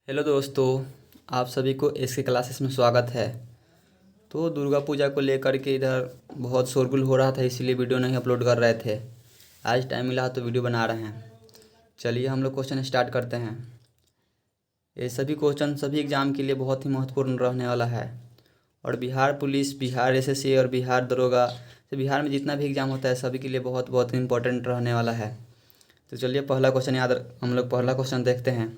Hello दोस्तों, आप सभी को एस के क्लासेस में स्वागत है। तो दुर्गा पूजा को लेकर के इधर बहुत शोरगुल हो रहा था, इसीलिए वीडियो नहीं अपलोड कर रहे थे। आज टाइम मिला तो वीडियो बना रहे हैं। चलिए हम लोग क्वेश्चन स्टार्ट करते हैं। ये सभी क्वेश्चन सभी एग्ज़ाम के लिए बहुत ही महत्वपूर्ण रहने वाला है। और बिहार पुलिस, बिहार एसएससी और बिहार दरोगा से बिहार में जितना भी एग्ज़ाम होता है सभी के लिए बहुत बहुत इंपॉर्टेंट रहने वाला है। तो चलिए पहला क्वेश्चन हम लोग पहला क्वेश्चन देखते हैं।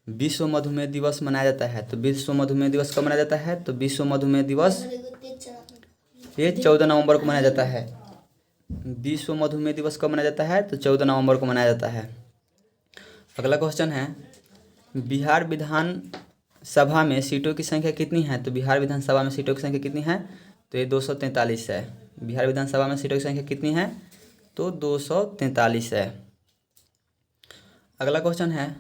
विश्व मधुमेह दिवस मनाया जाता है, तो विश्व मधुमेह दिवस कब मनाया जाता है? तो विश्व मधुमेह दिवस ये 14 नवंबर को मनाया जाता है। विश्व मधुमेह दिवस कब मनाया जाता है? तो 14 नवंबर को मनाया जाता है। अगला क्वेश्चन है, बिहार विधान सभा में सीटों की संख्या कितनी है? तो बिहार विधानसभा में सीटों की संख्या कितनी है? तो ये 243 है। बिहार विधानसभा में सीटों की संख्या कितनी है? तो 243 है। अगला क्वेश्चन है,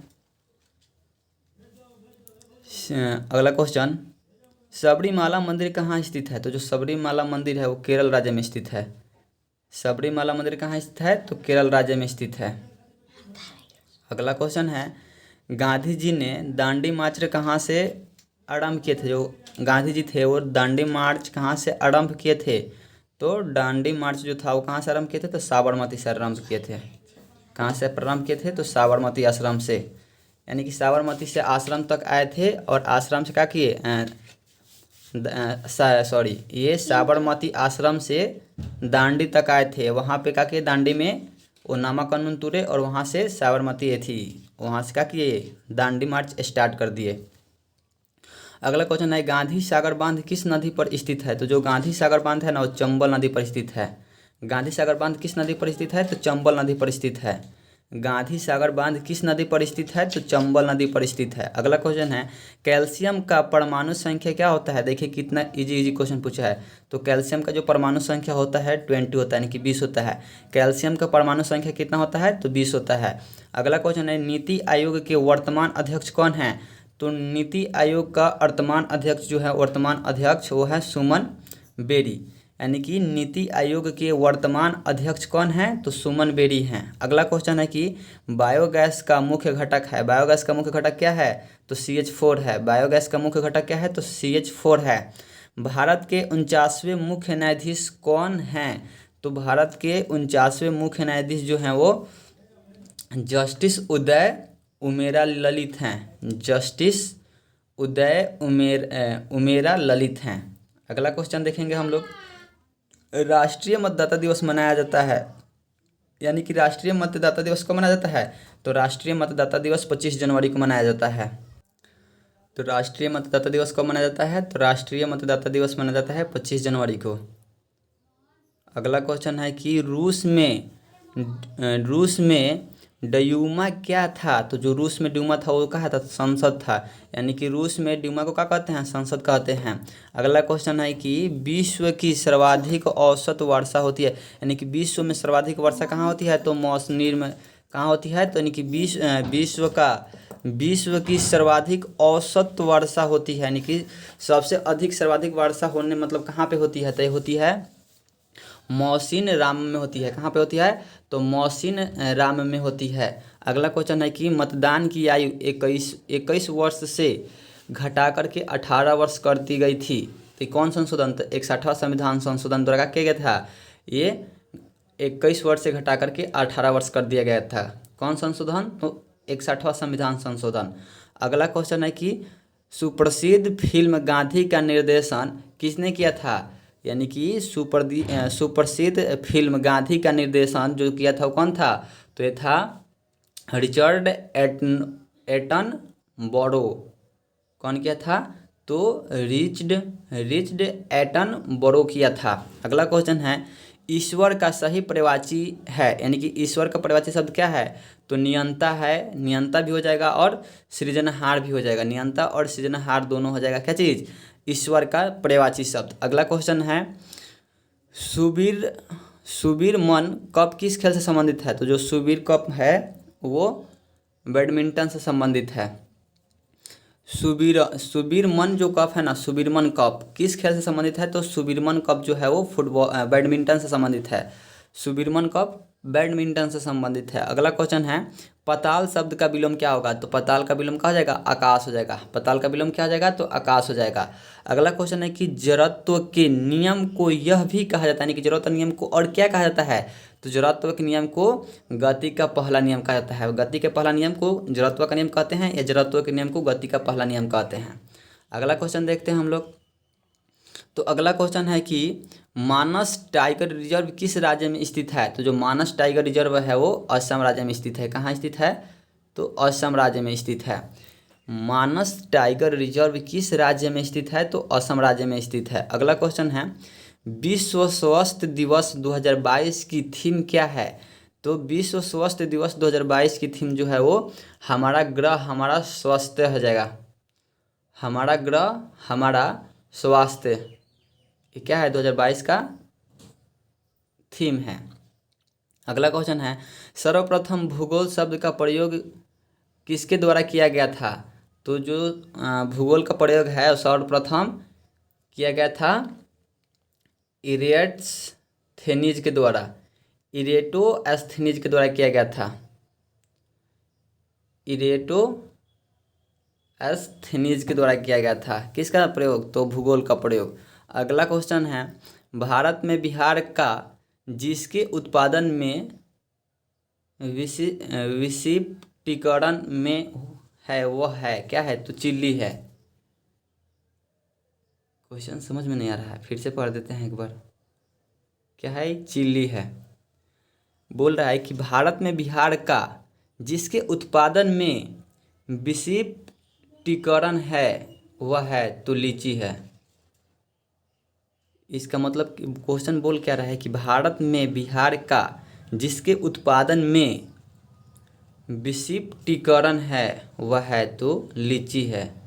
अगला क्वेश्चन, सबरीमाला मंदिर कहाँ स्थित है? तो जो सबरीमाला मंदिर है वो केरल राज्य में स्थित है। सबरीमाला मंदिर कहाँ स्थित है? तो केरल राज्य में स्थित है। अगला क्वेश्चन है, गांधी जी ने दांडी मार्च कहाँ से आरंभ किए थे? जो गांधी जी थे वो दांडी मार्च कहाँ से आरंभ किए थे? तो दांडी मार्च जो था वो कहाँ से आरंभ किए थे? तो साबरमती से आरंभ किए थे। कहाँ से प्रारंभ किए थे? तो साबरमती आश्रम से। यानी कि साबरमती से आश्रम तक आए थे और आश्रम से क्या किए, ये साबरमती आश्रम से दांडी तक आए थे। वहाँ पे क्या किए, दांडी में वो नामाकरण तुरे और वहाँ से साबरमती ये थी, वहाँ से क्या किए, दांडी मार्च स्टार्ट कर दिए। अगला क्वेश्चन है, गांधी सागर बांध किस नदी पर स्थित है? तो जो गांधी सागर बांध है ना वो चंबल नदी पर स्थित है। गांधी सागर बांध किस नदी पर स्थित है? तो चंबल नदी पर स्थित है। गांधी सागर बांध किस नदी पर स्थित है? तो चंबल नदी पर स्थित है। अगला क्वेश्चन है, कैल्शियम का परमाणु संख्या क्या होता है? देखिए कितना इजी इजी क्वेश्चन पूछा है। तो कैल्शियम का जो परमाणु संख्या होता है 20 होता है, यानी कि 20 होता है। कैल्शियम का परमाणु संख्या कितना होता है? तो 20 होता है। अगला क्वेश्चन है, नीति आयोग के वर्तमान अध्यक्ष कौन है? तो नीति आयोग का वर्तमान अध्यक्ष जो है, वर्तमान अध्यक्ष वो है सुमन बेरी। यानी कि नीति आयोग के वर्तमान अध्यक्ष कौन है? तो सुमन बेरी हैं। अगला क्वेश्चन है कि बायोगैस का मुख्य घटक है, बायोगैस का मुख्य घटक क्या है? तो CH4 है। बायोगैस का मुख्य घटक क्या है? तो CH4 है। भारत के 49वें मुख्य न्यायाधीश कौन हैं? तो भारत के 49वें मुख्य न्यायाधीश जो हैं वो जस्टिस उदय उमेरा ललित हैं। जस्टिस उदय उमेरा ललित हैं। अगला क्वेश्चन देखेंगे हम लोग, राष्ट्रीय मतदाता दिवस मनाया जाता है, यानी कि राष्ट्रीय मतदाता दिवस कब मनाया जाता है? तो राष्ट्रीय मतदाता दिवस 25 जनवरी को मनाया जाता है। तो राष्ट्रीय मतदाता दिवस कब मनाया जाता है? तो राष्ट्रीय मतदाता दिवस मनाया जाता है 25 जनवरी को। अगला क्वेश्चन है कि रूस में ड्यूमा क्या था? तो जो रूस में ड्यूमा था वो कहा था, संसद था। यानी कि रूस में ड्यूमा को क्या कहते हैं? संसद कहते हैं। अगला क्वेश्चन है कि विश्व की सर्वाधिक औसत वर्षा होती है, यानी कि विश्व में सर्वाधिक वर्षा कहाँ होती है? तो मौसनीर में कहाँ होती है? तो यानी कि विश्व की सर्वाधिक औसत वर्षा होती है, यानी कि सबसे अधिक सर्वाधिक वर्षा होने मतलब कहाँ पे होती है? तो ये होती है मौसिन राम में होती है। कहाँ पे होती है? तो मौसिन राम में होती है। अगला क्वेश्चन है कि मतदान की आयु 21 वर्ष से घटा करके 18 वर्ष कर दी गई थी। तो कौन संशोधन? तो 61वां संविधान संशोधन द्वारा किया गया था। ये 21 वर्ष से घटा करके 18 वर्ष कर दिया गया था। कौन संशोधन? तो 61वां संविधान संशोधन। अगला क्वेश्चन है कि सुप्रसिद्ध फिल्म गांधी का निर्देशन किसने किया था? यानी कि सुप्रसिद्ध फिल्म गांधी का निर्देशन जो किया था वो कौन था? तो ये था रिचर्ड एटन बॉरो। कौन किया था? तो रिचर्ड एटन बॉरो किया था। अगला क्वेश्चन है, ईश्वर का सही पर्यायवाची है, यानी कि ईश्वर का पर्यायवाची शब्द क्या है? तो नियंता है। नियंता भी हो जाएगा और सृजनहार भी हो जाएगा। नियंता और सृजनहार दोनों हो जाएगा क्या चीज़? ईश्वर का पर्यायवाची शब्द। अगला क्वेश्चन है, सुबीर मन कप किस खेल से संबंधित है? तो जो सुबीर कप है वो बैडमिंटन से संबंधित है। सुबीर मन जो कप है ना, सुबीरमन कप किस खेल से संबंधित है? तो सुबीरमन कप जो है वो बैडमिंटन से संबंधित है। सुब्रमण्यम कप बैडमिंटन से संबंधित है। अगला क्वेश्चन है पाताल शब्द का विलोम क्या होगा? तो पाताल का विलोम क्या हो जाएगा? आकाश हो जाएगा। पाताल का विलोम क्या हो जाएगा? तो आकाश हो जाएगा। अगला क्वेश्चन है कि जड़त्व के नियम को यह भी कहा जाता है, यानी कि जड़त्व नियम को और क्या कहा जाता है? तो जड़त्व के नियम को गति का पहला नियम कहा जाता है। गति के पहला नियम को जड़त्व का नियम कहते हैं या जड़त्व के नियम को गति का पहला नियम कहते हैं। अगला क्वेश्चन देखते हैं हम लोग। तो अगला क्वेश्चन है कि मानस टाइगर रिजर्व किस राज्य में स्थित है? तो जो मानस टाइगर रिजर्व है वो असम राज्य में स्थित है। कहाँ स्थित है? तो असम राज्य में स्थित है। मानस टाइगर रिजर्व किस राज्य में स्थित है? तो असम राज्य में स्थित है। अगला क्वेश्चन है विश्व स्वास्थ्य दिवस 2022 की थीम क्या है? तो विश्व स्वास्थ्य दिवस 2022 की थीम जो है वो हमारा ग्रह हमारा स्वास्थ्य हो जाएगा। हमारा ग्रह हमारा स्वास्थ्य, ये क्या है? 2022 का थीम है। अगला क्वेश्चन है सर्वप्रथम भूगोल शब्द का प्रयोग किसके द्वारा किया गया था? तो जो भूगोल का प्रयोग है सर्वप्रथम किया गया था इरेटोस्थेनीज के द्वारा। इरेटोस्थेनीज के द्वारा किया गया था। इरेटोस्थेनीज के द्वारा किया गया था। किसका प्रयोग? तो भूगोल का प्रयोग। अगला क्वेश्चन है भारत में बिहार का जिसके उत्पादन में विशिष्टीकरण में है वह है क्या है? तो चिल्ली है। क्वेश्चन समझ में नहीं आ रहा है, फिर से पढ़ देते हैं एक बार। क्या है? चिल्ली है। बोल रहा है कि भारत में बिहार का जिसके उत्पादन में विशिष्टीकरण है वह है तो लीची है। इसका मतलब क्वेश्चन बोल क्या रहा है कि भारत में बिहार का जिसके उत्पादन में विशिष्टीकरण है वह है तो लीची है।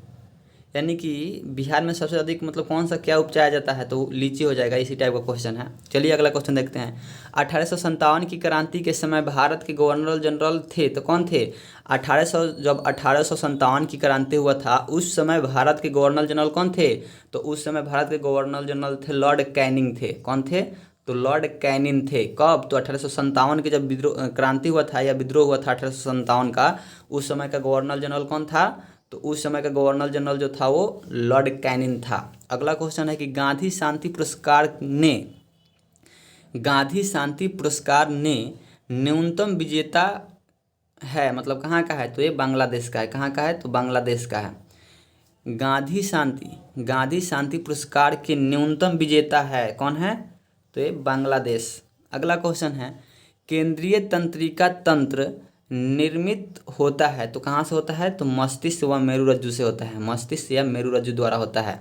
यानी कि बिहार में सबसे अधिक मतलब कौन सा क्या उपजाया जाता है? तो लीची हो जाएगा। इसी टाइप का क्वेश्चन है। चलिए अगला क्वेश्चन देखते हैं। 1857 की क्रांति के समय भारत के गवर्नर जनरल थे तो कौन थे? जब 1857 की क्रांति हुआ था उस समय भारत के गवर्नर जनरल कौन थे? तो उस समय भारत के गवर्नर जनरल थे लॉर्ड कैनिंग थे। कौन थे? तो लॉर्ड कैनिंग थे। कब? तो 1857 के जब विद्रोह क्रांति हुआ था या विद्रोह हुआ था 1857 का, उस समय का गवर्नर जनरल कौन था? तो उस समय का गवर्नर जनरल जो था वो लॉर्ड कैनिंग था। अगला क्वेश्चन है कि गांधी शांति पुरस्कार ने न्यूनतम विजेता है मतलब कहाँ का है? तो ये बांग्लादेश का है। कहाँ का है? तो बांग्लादेश का है। गांधी शांति पुरस्कार के न्यूनतम विजेता है कौन है? तो ये बांग्लादेश। अगला क्वेश्चन है केंद्रीय तंत्रिका तंत्र निर्मित होता है तो कहाँ से होता है? तो मस्तिष्क व मेरुरज्जु से होता है। मस्तिष्क या मेरुरज्जु द्वारा होता है।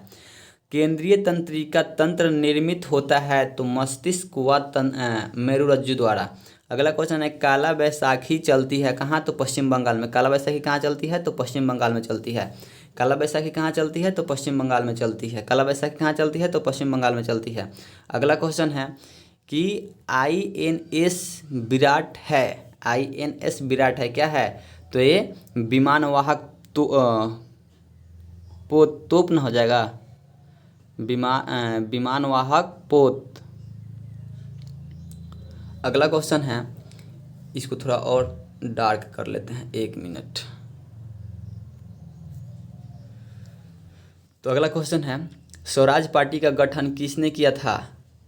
केंद्रीय तंत्रिका तंत्र निर्मित होता है तो मस्तिष्क व मेरुरज्जु द्वारा। अगला क्वेश्चन है काला बैसाखी चलती है कहाँ? तो पश्चिम बंगाल में। काला बैसाखी कहाँ चलती है? तो पश्चिम बंगाल में चलती है। काला बैसाखी कहाँ चलती है? तो पश्चिम बंगाल में चलती है। काला बैसाखी कहाँ चलती है? तो पश्चिम बंगाल में चलती है। अगला क्वेश्चन है कि INS विराट है। INS विराट है क्या है? तो ये विमानवाहक तोप न हो जाएगा। विमानवाहक पोत। अगला क्वेश्चन है इसको थोड़ा और डार्क कर लेते हैं, 1 मिनट। तो अगला क्वेश्चन है स्वराज पार्टी का गठन किसने किया था?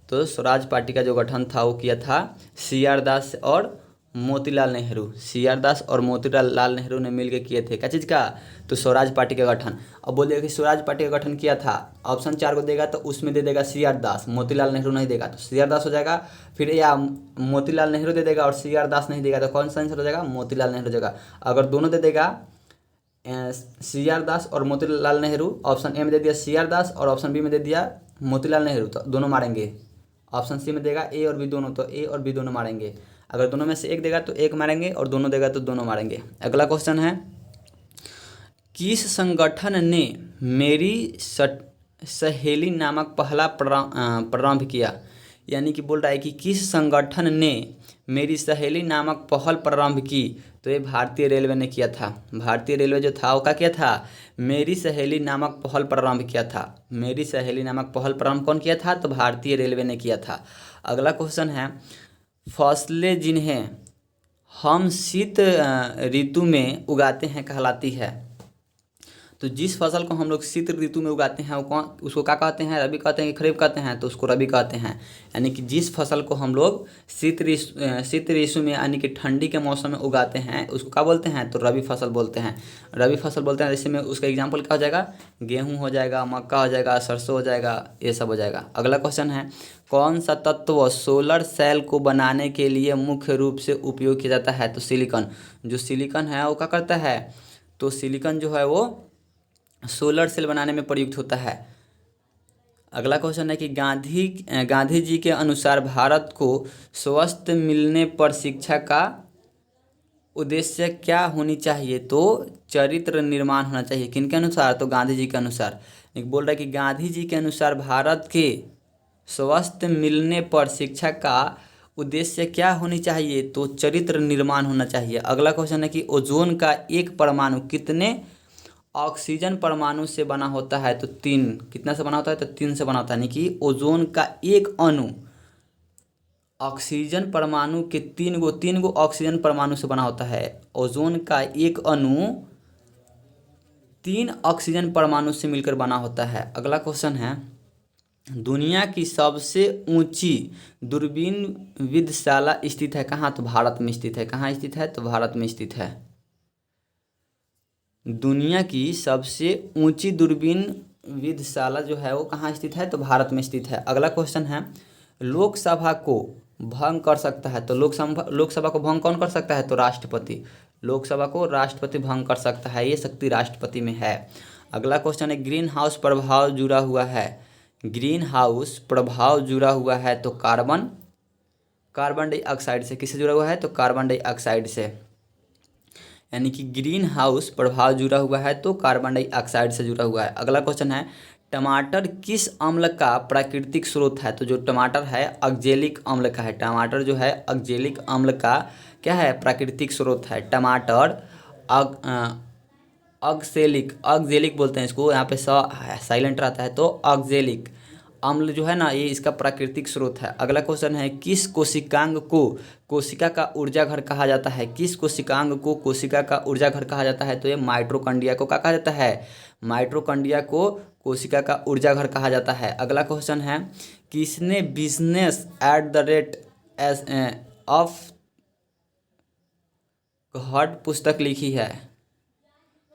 तो स्वराज पार्टी का जो गठन था वो किया था CR दास और मोतीलाल नेहरू। CR दास और मोतीलाल नेहरू ने मिलकर किए थे। क्या चीज़ का? तो स्वराज पार्टी का गठन। अब बोलिए कि स्वराज पार्टी का गठन किया था, ऑप्शन 4 को देगा तो उसमें दे देगा CR दास, मोतीलाल नेहरू नहीं देगा तो CR दास हो जाएगा। फिर या मोतीलाल नेहरू दे देगा और CR दास नहीं देगा तो कौन सा आंसर हो जाएगा? मोतीलाल नेहरू हो जाएगा। अगर दोनों दे देगा CR दास और मोतीलाल नेहरू, ऑप्शन ए में दे दिया CR दास और ऑप्शन बी में दे दिया मोतीलाल नेहरू, तो दोनों मारेंगे। ऑप्शन सी में देगा ए और बी दोनों, तो ए और बी दोनों मारेंगे। अगर दोनों में से एक देगा तो एक मारेंगे और दोनों देगा तो दोनों मारेंगे। अगला क्वेश्चन है किस संगठन ने मेरी सहेली नामक पहला प्रारंभ किया? यानी कि बोल रहा है कि किस संगठन ने मेरी सहेली नामक पहल प्रारंभ की? तो ये भारतीय रेलवे ने किया था। भारतीय रेलवे जो था वो क्या किया था? मेरी सहेली नामक पहल प्रारंभ किया था। मेरी सहेली नामक पहल प्रारंभ कौन किया था? तो भारतीय रेलवे ने किया था। अगला क्वेश्चन है फसलें जिन्हें हम शीत ऋतु में उगाते हैं कहलाती है। तो जिस फसल को हम लोग शीत ऋतु में उगाते हैं वो कौन, उसको क्या कहते हैं, रबी कहते हैं कि खरीफ कहते हैं, तो उसको रबी कहते हैं। यानी कि जिस फसल को हम लोग शीत ऋतु में यानी कि ठंडी के मौसम में उगाते हैं उसको क्या बोलते हैं, तो रबी फसल बोलते हैं। रबी फसल बोलते हैं। जैसे में उसका एग्जाम्पल क्या हो जाएगा, गेहूँ हो जाएगा, मक्का हो जाएगा, सरसों हो जाएगा, ये सब हो जाएगा। अगला क्वेश्चन है, कौन सा तत्व सोलर सेल को बनाने के लिए मुख्य रूप से उपयोग किया जाता है, तो सिलिकॉन। जो सिलिकॉन है वो क्या करता है, तो सिलिकॉन जो है वो सोलर सेल बनाने में प्रयुक्त होता है। अगला क्वेश्चन है कि गांधी जी के अनुसार भारत को स्वास्थ्य मिलने पर शिक्षा का उद्देश्य क्या होनी चाहिए, तो चरित्र निर्माण होना चाहिए। किनके अनुसार, तो गांधी जी के अनुसार। एक बोल रहा है कि गांधी जी के अनुसार भारत के स्वास्थ्य मिलने पर शिक्षा का उद्देश्य क्या होनी चाहिए, तो चरित्र निर्माण होना चाहिए। अगला क्वेश्चन है कि ओजोन का एक परमाणु कितने ऑक्सीजन परमाणु से बना होता है, तो 3। कितना से बना होता है, तो 3 से बना होता है। यानी कि ओजोन का एक अणु ऑक्सीजन परमाणु के 3 गो ऑक्सीजन परमाणु से बना होता है। ओजोन का एक अणु 3 ऑक्सीजन परमाणु से मिलकर बना होता है। अगला क्वेश्चन है, दुनिया की सबसे ऊंची दूरबीन विद्याशाला स्थित है कहाँ, तो भारत में स्थित है। कहाँ स्थित है, तो भारत में स्थित है। दुनिया की सबसे ऊंची दूरबीन विद्याशाला जो है वो कहाँ स्थित है, तो भारत में स्थित है। अगला क्वेश्चन है, लोकसभा को भंग कर सकता है, तो लोकसभा को भंग कौन कर सकता है, तो राष्ट्रपति। लोकसभा को राष्ट्रपति भंग कर सकता है, ये शक्ति राष्ट्रपति में है। अगला क्वेश्चन है, ग्रीन हाउस प्रभाव जुड़ा हुआ है। ग्रीन हाउस प्रभाव जुड़ा हुआ है तो कार्बन डाइऑक्साइड से। किससे जुड़ा हुआ है, तो कार्बन डाइऑक्साइड से। यानी कि ग्रीन हाउस प्रभाव जुड़ा हुआ है तो कार्बन डाइऑक्साइड से जुड़ा हुआ है। अगला क्वेश्चन है, टमाटर किस अम्ल का प्राकृतिक स्रोत है, तो जो टमाटर है ऑक्जेलिक अम्ल का है। टमाटर जो है ऑक्जेलिक अम्ल का क्या है, प्राकृतिक स्रोत है। टमाटर ऑक्जेलिक बोलते हैं इसको, यहाँ पे साइलेंट रहता है, तो ऑक्जेलिक अम्ल जो है ना ये इसका प्राकृतिक स्रोत है। अगला क्वेश्चन है, किस कोशिकांग को कोशिका का ऊर्जा घर कहा जाता है। किस कोशिकांग को कोशिका का ऊर्जा घर कहा जाता है, तो ये माइटोकॉन्ड्रिया को क्या कहा जाता है, माइटोकॉन्ड्रिया को कोशिका का ऊर्जा घर कहा जाता है। अगला क्वेश्चन है, किसने business at the rate of hurt पुस्तक लिखी है,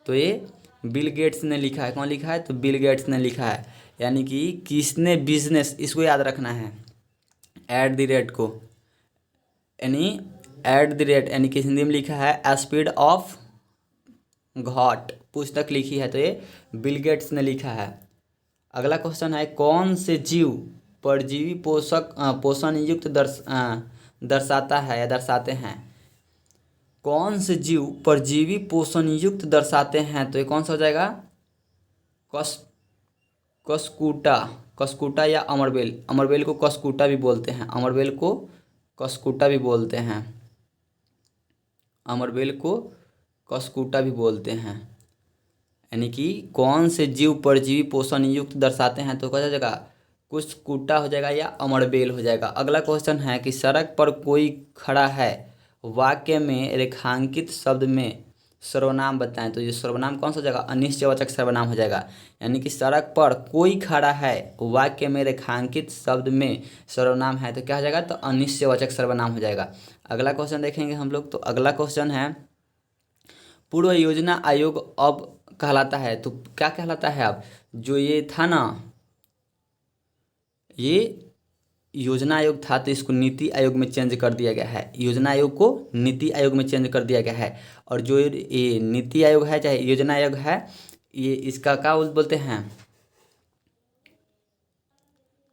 तो ये बिल गेट्स ने लिखा है। कौन लिखा है, तो बिल गेट्स ने लिखा है। यानी कि किसने बिजनेस, इसको याद रखना है, एट द रेट को, यानी एट द रेट यानी कि हिंदी में लिखा है स्पीड ऑफ घॉट पुस्तक लिखी है, तो ये बिल गेट्स ने लिखा है। अगला क्वेश्चन है, कौन से जीव परजीवी पोषण युक्त दर्शाता है या दर्शाते हैं। कौन से जीव परजीवी पोषण युक्त दर्शाते हैं, तो ये कौन सा हो जाएगा, कस्कूटा या अमरबेल। अमरबेल को कस्कूटा भी बोलते हैं। अमरबेल को कस्कूटा भी बोलते हैं। अमरबेल को कस्कूटा भी बोलते हैं। यानी कि कौन से जीव परजीवी पोषण युक्त दर्शाते हैं, तो क्या हो जाएगा, कुस्कूटा हो जाएगा या अमरबेल हो जाएगा। अगला क्वेश्चन है कि सड़क पर कोई खड़ा है, वाक्य में रेखांकित शब्द में सर्वनाम बताएं, तो ये सर्वनाम कौन सा हो जाएगा, अनिश्चयवाचक सर्वनाम हो जाएगा। यानी कि सड़क पर कोई खड़ा है, वाक्य में रेखांकित शब्द में सर्वनाम है, तो क्या हो जाएगा, तो अनिश्चयवाचक सर्वनाम हो जाएगा। अगला क्वेश्चन देखेंगे हम लोग, तो अगला क्वेश्चन है, पूर्व योजना आयोग अब कहलाता है, तो क्या कहलाता है अब, जो ये था ना, ये योजना आयोग था तो इसको नीति आयोग में चेंज कर दिया गया है। योजना आयोग को नीति आयोग में चेंज कर दिया गया है। और जो ये नीति आयोग है चाहे योजना आयोग है, ये इसका क्या बोलते हैं,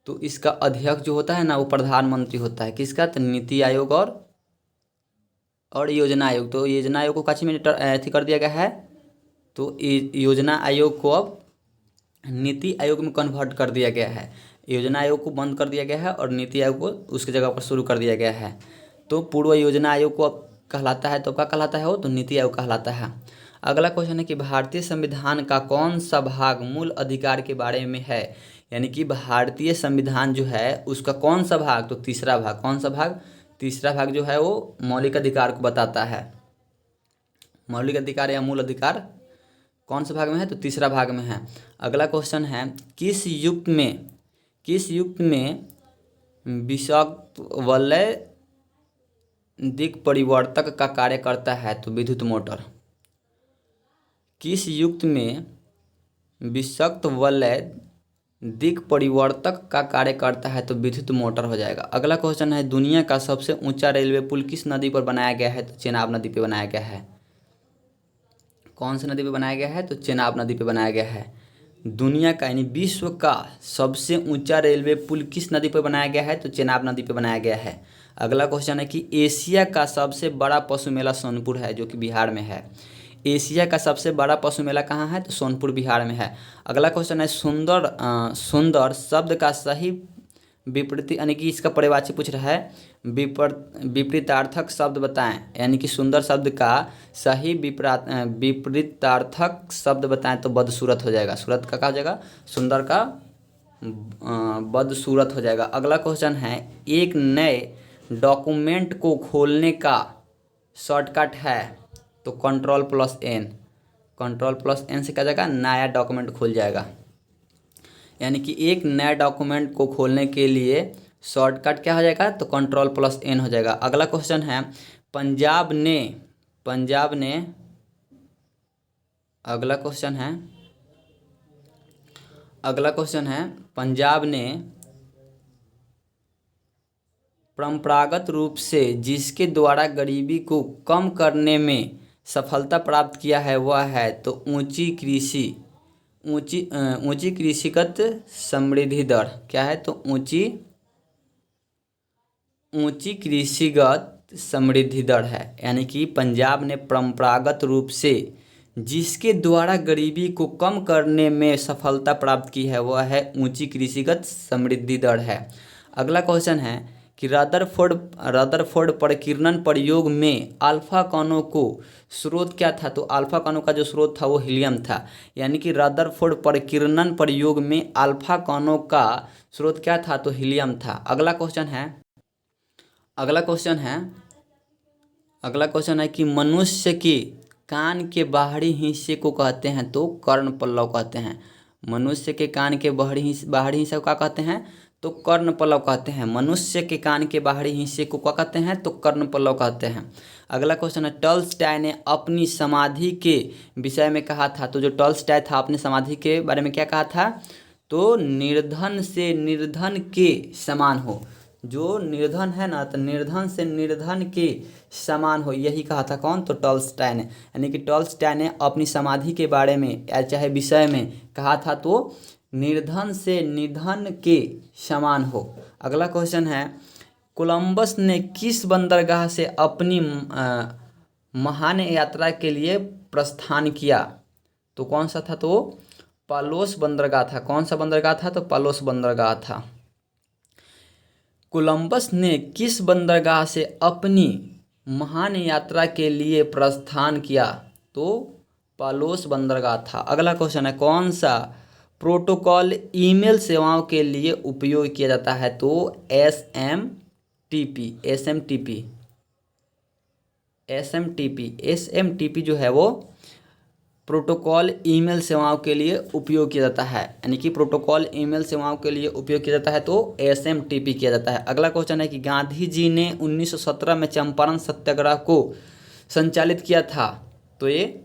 तो इसका अध्यक्ष जो होता है ना वो प्रधानमंत्री होता है। किसका, तो नीति आयोग और योजना आयोग। तो योजना आयोग को कच्ची में अथी कर दिया गया है, तो योजना आयोग को अब नीति आयोग में कन्वर्ट कर दिया गया है। योजना आयोग को बंद कर दिया गया है और नीति आयोग को उसकी जगह पर शुरू कर दिया गया है। तो पूर्व योजना आयोग को अब कहलाता है, तो क्या कहलाता है वो, तो नीति आयोग कहलाता है। अगला क्वेश्चन है कि भारतीय संविधान का कौन सा भाग मूल अधिकार के बारे में है। यानी कि भारतीय संविधान जो है उसका कौन सा भाग, तो तीसरा भाग। कौन सा भाग, तीसरा भाग जो है वो मौलिक अधिकार को बताता है। मौलिक अधिकार या मूल अधिकार कौन से भाग में है, तो तीसरा भाग में है। अगला क्वेश्चन है, किस युक्त में विषक्त वलय दिक् परिवर्तक का कार्य करता है, तो विद्युत मोटर। किस युक्त में विषक्त वलय दिक् परिवर्तक का कार्य करता है, तो विद्युत मोटर हो जाएगा। अगला क्वेश्चन है, दुनिया का सबसे ऊंचा रेलवे पुल किस नदी पर बनाया गया है, तो चेनाब नदी पे बनाया गया है। कौन सी नदी पे बनाया गया है, तो चेनाब नदी पे बनाया गया है। दुनिया का यानी विश्व का सबसे ऊंचा रेलवे पुल किस नदी पर बनाया गया है, तो चेनाब नदी पे बनाया गया है। अगला क्वेश्चन है कि एशिया का सबसे बड़ा पशु मेला सोनपुर है, जो कि बिहार में है। एशिया का सबसे बड़ा पशु मेला कहाँ है, तो सोनपुर बिहार में है। अगला क्वेश्चन है, सुंदर शब्द का सही विपरीत यानी कि इसका पर्यायवाची पूछ रहा है, विपरीतार्थक शब्द बताएं। यानी कि सुंदर शब्द का सही विपरीतार्थक शब्द बताएं, तो बदसूरत हो जाएगा। सूरत का क्या हो जाएगा, सुंदर का बदसूरत हो जाएगा। अगला क्वेश्चन है, एक नए डॉक्यूमेंट को खोलने का शॉर्टकट है, तो Ctrl+N। Ctrl+N से क्या जाएगा, नया डॉक्यूमेंट खुल जाएगा। यानी कि एक नया डॉक्यूमेंट को खोलने के लिए शॉर्टकट क्या हो जाएगा, तो Ctrl+N हो जाएगा। अगला क्वेश्चन है, पंजाब ने अगला क्वेश्चन है पंजाब ने परंपरागत रूप से जिसके द्वारा गरीबी को कम करने में सफलता प्राप्त किया है वह है, तो ऊंची कृषिगत समृद्धि दर। क्या है, तो ऊंची कृषिगत समृद्धि दर है। यानी कि पंजाब ने परंपरागत रूप से जिसके द्वारा गरीबी को कम करने में सफलता प्राप्त की है वह है ऊंची कृषिगत समृद्धि दर है। अगला क्वेश्चन है कि रदरफोर्ड प्रकीर्णन प्रयोग में अल्फा कणों को स्रोत क्या था, तो अल्फा कणों का जो स्रोत था वो हीलियम था। यानी कि रदरफोर्ड प्रकीर्णन प्रयोग में अल्फा कणों का स्रोत क्या था, तो हीलियम था। अगला क्वेश्चन है कि मनुष्य के कान के बाहरी हिस्से को कहते हैं, तो कर्णपल्लव कहते हैं। मनुष्य के कान के बाहरी हिस्से को क्या कहते हैं, तो कर्णपल्लव कहते हैं। मनुष्य के कान के बाहरी हिस्से को क्या कहते हैं, तो कर्णपल्लव कहते हैं। अगला क्वेश्चन है, टॉल्स्टॉय ने अपनी समाधि के विषय में कहा था, तो जो टॉल्स्टॉय था अपनी समाधि के बारे में क्या कहा था, तो निर्धन से निर्धन के समान हो। जो निर्धन है ना, तो निर्धन से निर्धन के समान हो, यही कहा था। कौन, तो टॉल्स्टॉय ने। यानी कि टॉल्स्टॉय ने अपनी समाधि के बारे में या चाहे विषय में कहा था, तो निर्धन से निर्धन के समान हो। अगला क्वेश्चन है, कोलंबस ने किस बंदरगाह से अपनी महान यात्रा के लिए प्रस्थान किया, तो कौन सा था, तो पालोस बंदरगाह था। कौन सा बंदरगाह था, तो पालोस बंदरगाह था। कोलंबस ने किस बंदरगाह से अपनी महान यात्रा के लिए प्रस्थान किया, तो पालोस बंदरगाह था। अगला क्वेश्चन है, कौन सा प्रोटोकॉल ईमेल सेवाओं के लिए उपयोग किया जाता है, तो एसएमटीपी जो है वो प्रोटोकॉल ईमेल सेवाओं के लिए उपयोग किया जाता है। यानी कि प्रोटोकॉल ईमेल सेवाओं के लिए उपयोग किया जाता है, तो एसएमटीपी किया जाता है। अगला क्वेश्चन है कि गांधी जी ने 1917 में चंपारण सत्याग्रह को संचालित किया था, तो ये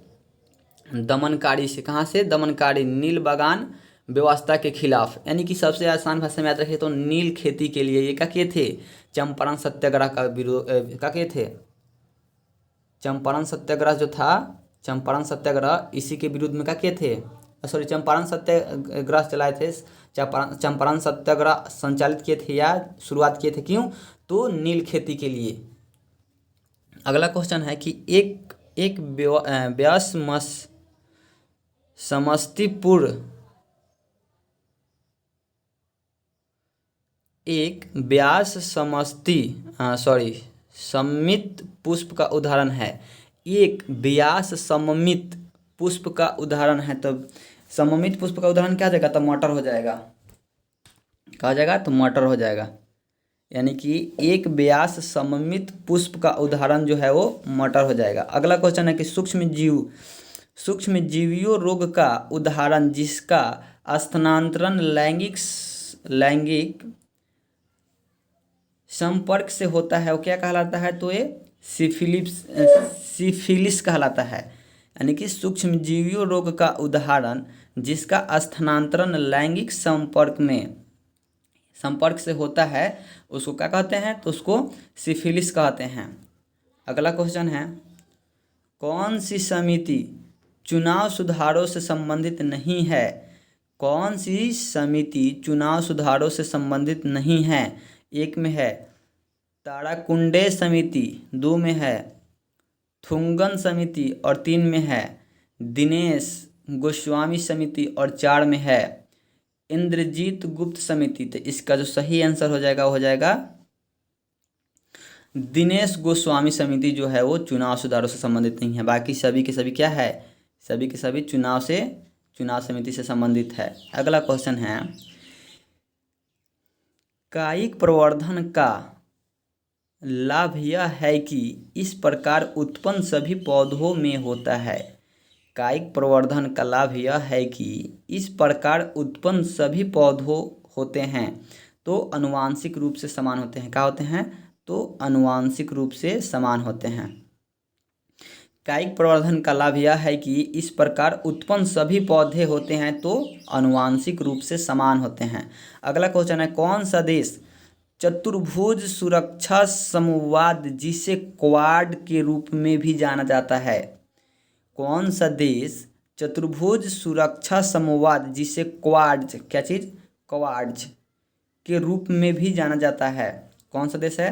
दमनकारी से, कहाँ से, दमनकारी नील बागान व्यवस्था के खिलाफ। यानी कि सबसे आसान भाषा में याद रखिए तो नील खेती के लिए ये क्या किए थे, चंपारण सत्याग्रह का विरोध क्या किए थे। चंपारण सत्याग्रह जो था, चंपारण सत्याग्रह इसी के विरुद्ध में क्या किए थे, सॉरी चंपारण सत्याग्रह चलाए थे। चंपारण सत्याग्रह संचालित किए थे या शुरुआत किए थे, क्यों, तो नील खेती के लिए। अगला क्वेश्चन है कि एक व्यास समस्तीपुर एक व्यास सममित पुष्प का उदाहरण है। एक व्यास सममित पुष्प का उदाहरण है, तो सममित पुष्प का उदाहरण क्या हो जाएगा, तो मटर हो जाएगा। कहा जाएगा, तो मटर हो जाएगा। यानी कि एक व्यास सममित पुष्प का उदाहरण जो है वो मटर हो जाएगा। अगला क्वेश्चन है कि सूक्ष्म जीवियों रोग का उदाहरण जिसका स्थानांतरण लैंगिक संपर्क से होता है वो क्या कहलाता है? तो ये सिफिलिस कहलाता है। यानी कि सूक्ष्म जीवियों रोग का उदाहरण जिसका स्थानांतरण लैंगिक संपर्क से होता है उसको क्या कहते हैं? तो उसको सिफिलिस कहते हैं। अगला क्वेश्चन है, कौन सी समिति चुनाव सुधारों से संबंधित नहीं है? कौन सी समिति चुनाव सुधारों से संबंधित नहीं है? एक में है ताराकुंडे समिति, 2 में है थुंगन समिति और 3 में है दिनेश गोस्वामी समिति और 4 में है इंद्रजीत गुप्त समिति। तो इसका जो सही आंसर हो जाएगा वो हो जाएगा दिनेश गोस्वामी समिति जो है वो चुनाव सुधारों से संबंधित नहीं है। बाकी सभी के सभी क्या है? सभी के सभी चुनाव समिति से संबंधित है। अगला क्वेश्चन है, कायिक प्रवर्धन का लाभ यह है कि इस प्रकार उत्पन्न सभी पौधों में होता है। कायिक प्रवर्धन का लाभ यह है कि इस प्रकार उत्पन्न सभी पौधों होते हैं तो आनुवांशिक रूप से समान होते हैं। क्या होते हैं? तो आनुवांशिक रूप से समान होते हैं। कायिक प्रवर्धन का लाभ यह है कि इस प्रकार उत्पन्न सभी पौधे होते हैं तो आनुवांशिक रूप से समान होते हैं। अगला क्वेश्चन है, कौन सा देश चतुर्भुज सुरक्षा संवाद जिसे क्वाड के रूप में भी जाना जाता है? कौन सा देश चतुर्भुज सुरक्षा संवाद जिसे क्वाड्स क्वाड्स के रूप में भी जाना जाता है, कौन सा देश है?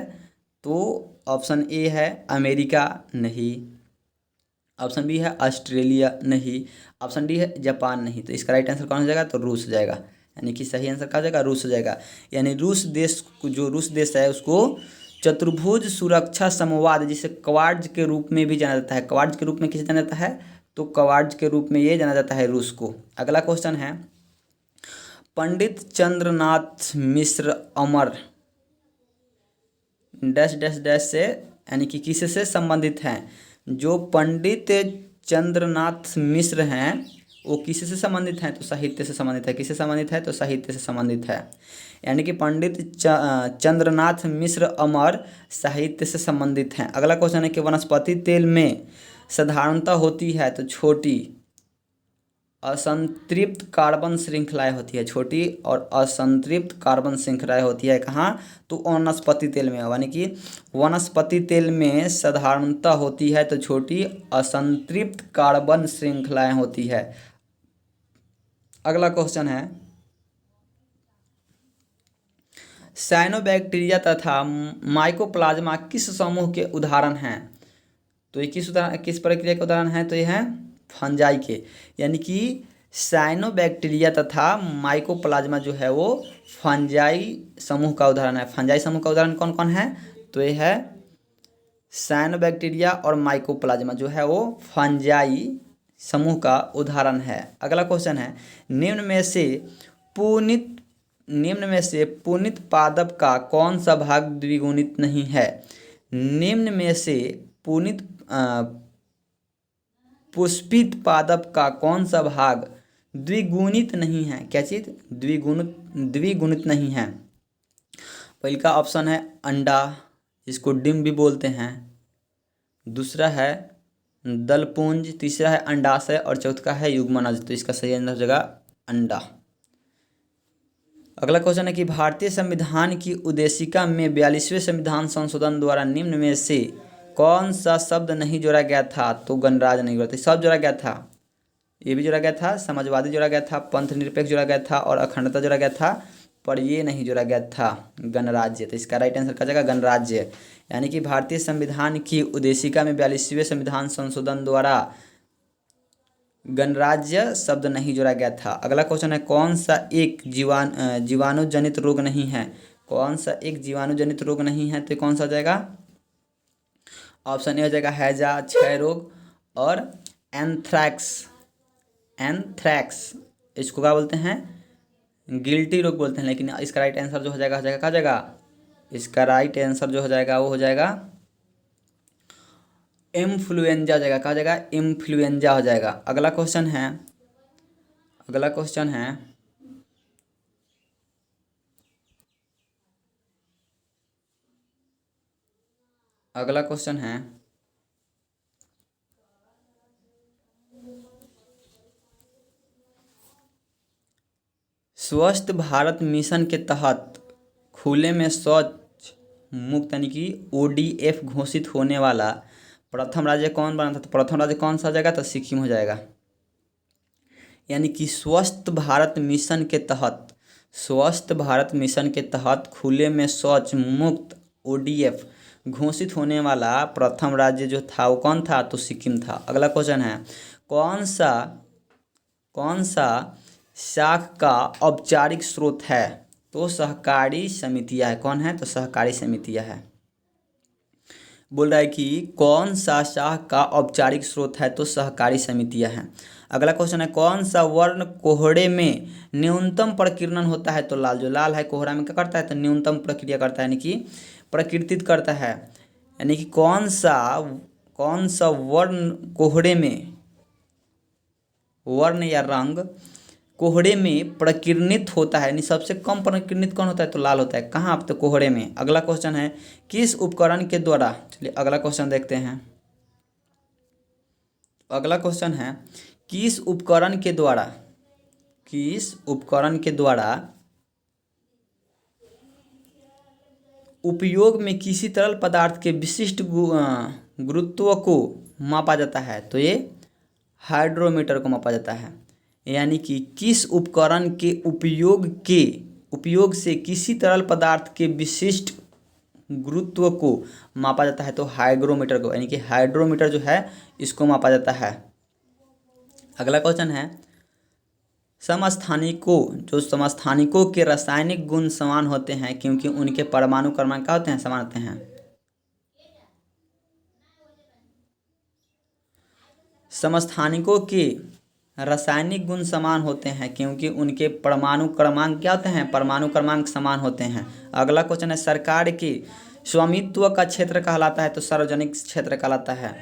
तो ऑप्शन ए है अमेरिका, नहीं। ऑप्शन बी है ऑस्ट्रेलिया, नहीं। ऑप्शन डी है जापान, नहीं। तो इसका राइट आंसर कौन हो जाएगा? तो रूस हो जाएगा। यानी कि सही आंसर क्या हो जाएगा? रूस हो जाएगा। यानी रूस देश है उसको चतुर्भुज सुरक्षा संवाद जिसे क्वाड्स के रूप में भी जाना जाता है। क्वाड्स के रूप में किसे जाना जाता है? तो क्वाड्स के रूप में ये जाना जाता है रूस को। अगला क्वेश्चन है, पंडित Chandranath Mishra Amar dash dash dash से यानी कि किससे संबंधित हैं? जो पंडित चंद्रनाथ मिश्र हैं वो किससे संबंधित हैं? तो साहित्य से संबंधित है। किससे संबंधित है? तो साहित्य से संबंधित है। यानी कि पंडित चंद्रनाथ मिश्र अमर साहित्य से संबंधित हैं। अगला क्वेश्चन है कि वनस्पति तेल में साधारणतः होती है तो छोटी असंतृप्त कार्बन श्रृंखलाएं होती है। छोटी और असंतृप्त कार्बन श्रृंखलाएं होती है कहाँ? तो वनस्पति तेल में। यानी कि वनस्पति तेल में साधारणतः होती है तो छोटी असंतृप्त कार्बन श्रृंखलाएं होती है। अगला क्वेश्चन है, साइनोबैक्टीरिया तथा माइकोप्लाज्मा किस समूह के उदाहरण हैं? तो ये किस प्रक्रिया के उदाहरण हैं? तो ये हैं फंजाई के। यानी कि साइनोबैक्टीरिया तथा माइकोप्लाज्मा जो है वो फंजाई समूह का उदाहरण है। फंजाई समूह का उदाहरण कौन कौन है? तो ये है साइनोबैक्टीरिया और माइकोप्लाज्मा जो है वो फंजाई समूह का उदाहरण है। अगला क्वेश्चन है, निम्न में से पुनित पादप का कौन सा भाग द्विगुणित नहीं है? निम्न में से पुष्पित पादप का कौन सा भाग द्विगुणित नहीं है? क्या चीज? द्विगुणित नहीं है। पहले का ऑप्शन है अंडा, जिसको डिम भी बोलते हैं। दूसरा है दलपुंज, तीसरा है अंडाशय और चौथा है युग्मनज। तो इसका सही आंसर हो जाएगा अंडा। अगला क्वेश्चन है कि भारतीय संविधान की उद्देशिका में 42वें संविधान संशोधन द्वारा निम्न में से कौन सा शब्द नहीं जोड़ा गया था? तो गणराज्य नहीं जोड़ा था। सब जोड़ा गया था, ये भी जोड़ा गया था, समाजवादी जोड़ा गया था, पंथ निरपेक्ष जोड़ा गया था और अखंडता जोड़ा गया था, पर ये नहीं जोड़ा गया था गणराज्य। तो इसका राइट आंसर क्या जाएगा? गणराज्य। यानी कि भारतीय संविधान की उद्देशिका में 42वें संविधान संशोधन द्वारा गणराज्य शब्द नहीं जोड़ा गया था। अगला क्वेश्चन है, कौन सा एक जीवाणु जनित रोग नहीं है? कौन सा एक जीवाणु जनित रोग नहीं है? तो कौन सा हो जाएगा? ऑप्शन ए हो जाएगा हैजा, क्षय रोग और एंथ्रैक्स। इसको क्या बोलते हैं? गिल्टी रोग बोलते हैं। लेकिन इसका राइट आंसर जो हो जाएगा कहा जाएगा इसका राइट आंसर जो हो जाएगा वो हो जाएगा इन्फ्लुएंजा हो जाएगा। कहा जाएगा इन्फ्लुएंजा हो जाएगा। अगला क्वेश्चन है, अगला क्वेश्चन है अगला क्वेश्चन है स्वस्थ भारत मिशन के तहत खुले में शौच मुक्त यानी कि ODF घोषित होने वाला प्रथम राज्य कौन बना था? तो प्रथम राज्य कौन सा हो जाएगा? तो सिक्किम हो जाएगा। यानी कि स्वस्थ भारत मिशन के तहत, स्वस्थ भारत मिशन के तहत खुले में शौच मुक्त ODF घोषित होने वाला प्रथम राज्य जो था वो कौन था? तो सिक्किम था। अगला क्वेश्चन है कौन सा शाख का औपचारिक स्रोत है? तो सहकारी समितियां है। कौन है? तो सहकारी समितियां है। बोल रहा है कि कौन सा शाख का औपचारिक स्रोत है? तो सहकारी समितियां हैं। अगला क्वेश्चन है कौन सा वर्ण कोहड़े में न्यूनतम प्रकीर्णन होता है? तो लाल, जो लाल है कोहरा में क्या करता है? तो न्यूनतम प्रक्रिया करता है, यानी कि प्रकीर्तित करता है। यानी कि कौन सा वर्ण कोहड़े में, वर्ण या रंग कोहड़े में प्रकीर्णित होता है, यानी सबसे कम प्रकीर्णित कौन होता है? तो लाल होता है। कहाँ? तो कोहड़े में। अगला क्वेश्चन है किस उपकरण के द्वारा, चलिए अगला क्वेश्चन देखते हैं। अगला क्वेश्चन है किस उपकरण के द्वारा उपयोग में किसी तरल पदार्थ के विशिष्ट गुरुत्व को मापा जाता है? तो ये हाइड्रोमीटर को मापा जाता है। यानी कि किस उपकरण के उपयोग से किसी तरल पदार्थ के विशिष्ट गुरुत्व को मापा जाता है? तो हाइग्रोमीटर को, यानी कि हाइड्रोमीटर जो है इसको मापा जाता है। अगला क्वेश्चन है समस्थानिकों के रासायनिक गुण समान होते हैं क्योंकि उनके परमाणु क्रमांक क्या होते हैं? समान होते हैं। समस्थानिकों के रासायनिक गुण समान होते हैं क्योंकि उनके परमाणु क्रमांक क्या होते हैं? परमाणु क्रमांक समान होते हैं। अगला क्वेश्चन है सरकार के स्वामित्व का क्षेत्र कहलाता है? तो सार्वजनिक क्षेत्र कहलाता है।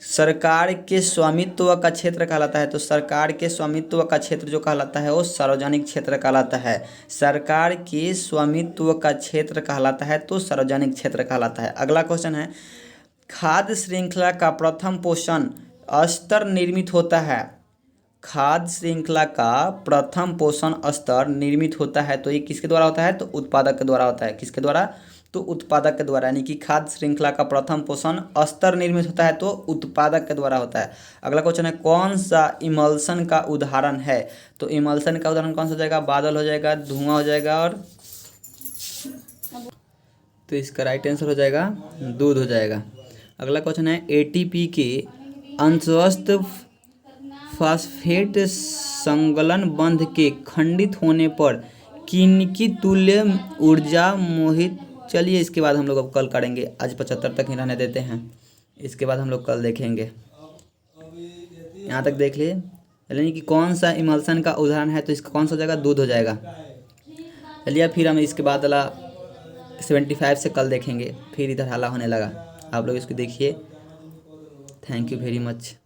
सरकार के स्वामित्व का क्षेत्र कहलाता है, तो सरकार के स्वामित्व का क्षेत्र जो कहलाता है वो सार्वजनिक क्षेत्र कहलाता है। सरकार के स्वामित्व का क्षेत्र कहलाता है तो सार्वजनिक क्षेत्र कहलाता है। अगला क्वेश्चन है खाद्य श्रृंखला का प्रथम पोषण स्तर निर्मित होता है? खाद्य श्रृंखला का प्रथम पोषण स्तर निर्मित होता है तो ये किसके द्वारा होता है? तो उत्पादक के द्वारा होता है। किसके द्वारा? तो उत्पादक के द्वारा। यानी कि खाद्य श्रृंखला का प्रथम पोषण स्तर निर्मित होता है तो उत्पादक के द्वारा होता है। अगला क्वेश्चन है कौन सा इमल्सन का उदाहरण है? तो इमल्सन का उदाहरण कौन सा हो जाएगा? बादल हो जाएगा, धुआं हो जाएगा, और तो इसका राइट आंसर हो जाएगा दूध हो जाएगा। अगला क्वेश्चन है ATP के अंतस्थ फास्फेट संलग्न बंध के खंडित होने पर किनकी तुल्य ऊर्जा मोहित। चलिए इसके बाद हम लोग अब कल करेंगे, आज 75 तक ही रहने देते हैं, इसके बाद हम लोग कल देखेंगे। यहाँ तक देख लिए, यानी कि कौन सा इमल्सन का उदाहरण है? तो इसका कौन सा हो जाएगा? दूध हो जाएगा। चलिए फिर हम इसके बाद वाला 75 से कल देखेंगे। फिर इधर हल्ला होने लगा, आप लोग इसको देखिए। Thank you very much.